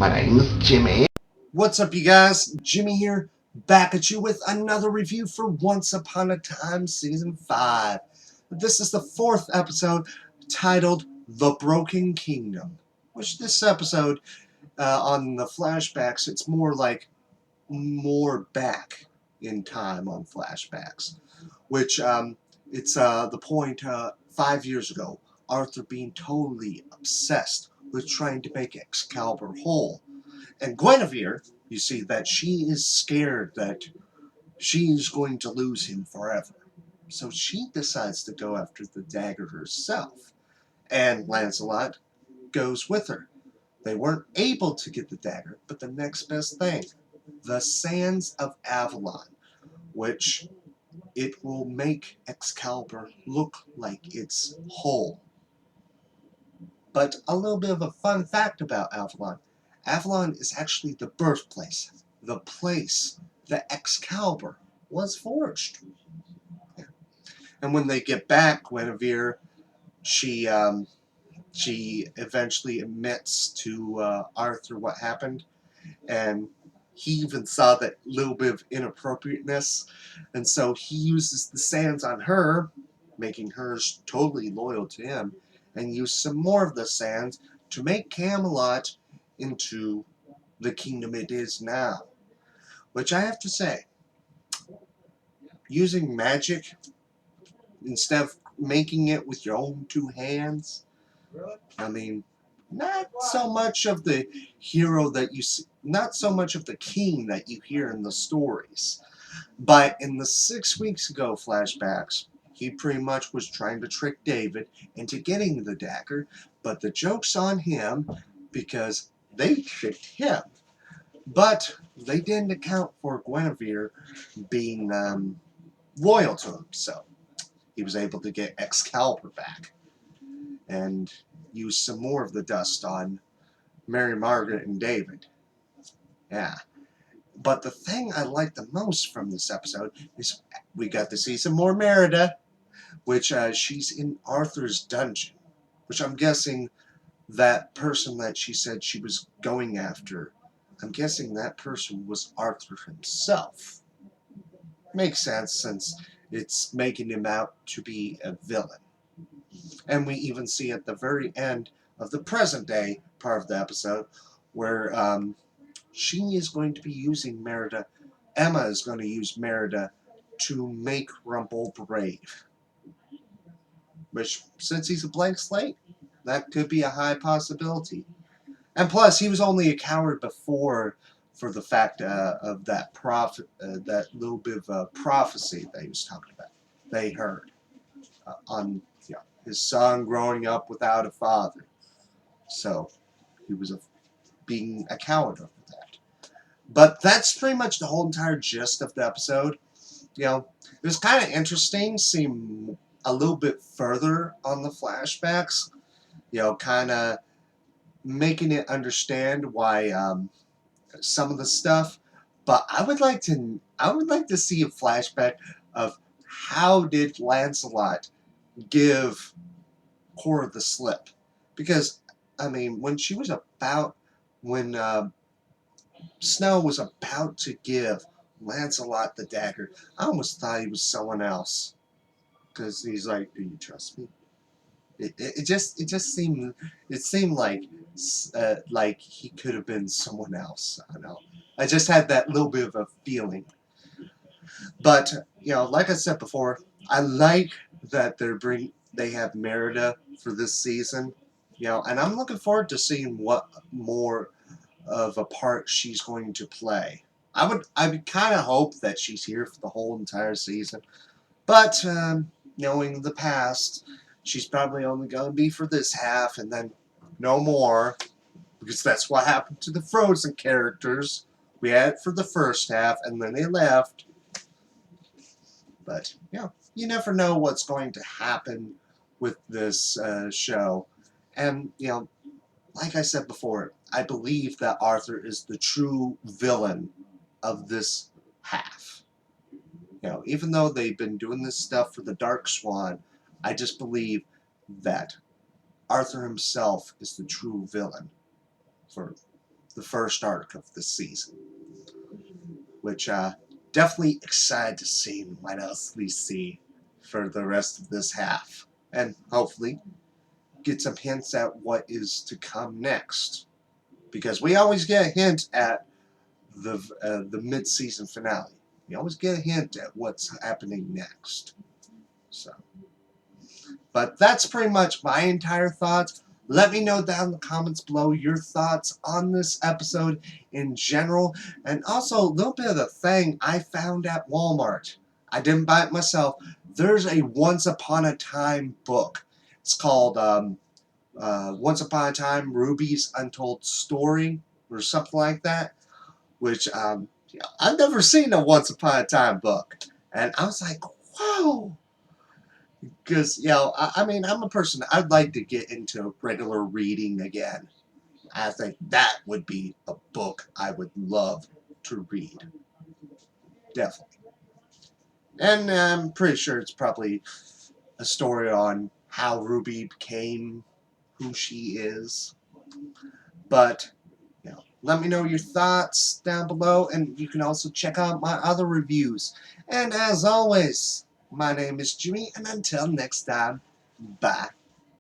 My name is Jimmy. What's up, you guys? Jimmy here, back at you with another review for Once Upon a Time Season 5. This is the 4th episode, titled The Broken Kingdom. Which this episode, on the flashbacks, it's more like more back in time on flashbacks. Which, it's the point 5 years ago, Arthur being totally obsessed with trying to make Excalibur whole. And Guinevere, you see that she is scared that she's going to lose him forever. So she decides to go after the dagger herself. And Lancelot goes with her. They weren't able to get the dagger, but the next best thing, the Sands of Avalon, which it will make Excalibur look like it's whole. But a little bit of a fun fact about Avalon. Avalon is actually the birthplace, the place that Excalibur was forged. And when they get back, Guinevere, she eventually admits to Arthur what happened, and he even saw that little bit of inappropriateness, and so he uses the sands on her, making her totally loyal to him, and use some more of the sands to make Camelot into the kingdom it is now. Which I have to say, using magic instead of making it with your own two hands, I mean, not so much of the hero that you see, not so much of the king that you hear in the stories. But in the 6 weeks ago flashbacks, he pretty much was trying to trick David into getting the dagger, but the joke's on him because they tricked him. But they didn't account for Guinevere being loyal to him, so he was able to get Excalibur back and use some more of the dust on Mary Margaret and David. Yeah. But the thing I like the most from this episode is we got to see some more Merida, which she's in Arthur's dungeon, which I'm guessing that person that she said she was going after, I'm guessing that person was Arthur himself. Makes sense since it's making him out to be a villain. And we even see at the very end of the present day part of the episode where she is going to be using Merida. Emma is going to use Merida to make Rumple brave. Which, since he's a blank slate, that could be a high possibility. And plus, he was only a coward before for the fact of that that little bit of a prophecy that he was talking about. They heard on his son growing up without a father. So he was being a coward over that. But that's pretty much the whole entire gist of the episode. It was kind of interesting seeing a little bit further on the flashbacks. Kind of making it understand why some of the stuff. But I would like to see a flashback of how did Lancelot give Cora the slip, because I mean when Snow was about to give Lancelot the dagger, I almost thought he was someone else, because he's like, "Do you trust me?" It just seemed like he could have been someone else. I don't know. I just had that little bit of a feeling. But like I said before, I like that they have Merida for this season. And I'm looking forward to seeing what more of a part she's going to play. I would kind of hope that she's here for the whole entire season, but knowing the past, she's probably only going to be for this half and then no more, because that's what happened to the Frozen characters. We had it for the first half and then they left. But you never know what's going to happen with this show, and like I said before, I believe that Arthur is the true villain of this half. Even though they've been doing this stuff for the Dark Swan, I just believe that Arthur himself is the true villain for the first arc of the season, which definitely excited to see what else we see for the rest of this half, and hopefully get some hints at what is to come next, because we always get a hint at the mid-season finale. We always get a hint at what's happening next. So, but that's pretty much my entire thoughts. Let me know down in the comments below your thoughts on this episode in general, and also a little bit of the thing I found at Walmart. I didn't buy it myself. There's a Once Upon a Time book. It's called Once Upon a Time, Ruby's Untold Story, or something like that, which I've never seen a Once Upon a Time book. And I was like, whoa. Because, I mean, I'm a person, I'd like to get into regular reading again. I think that would be a book I would love to read. Definitely. And I'm pretty sure it's probably a story on how Ruby became who she is. But, let me know your thoughts down below, and you can also check out my other reviews. And as always, my name is Jimmy, and until next time, bye.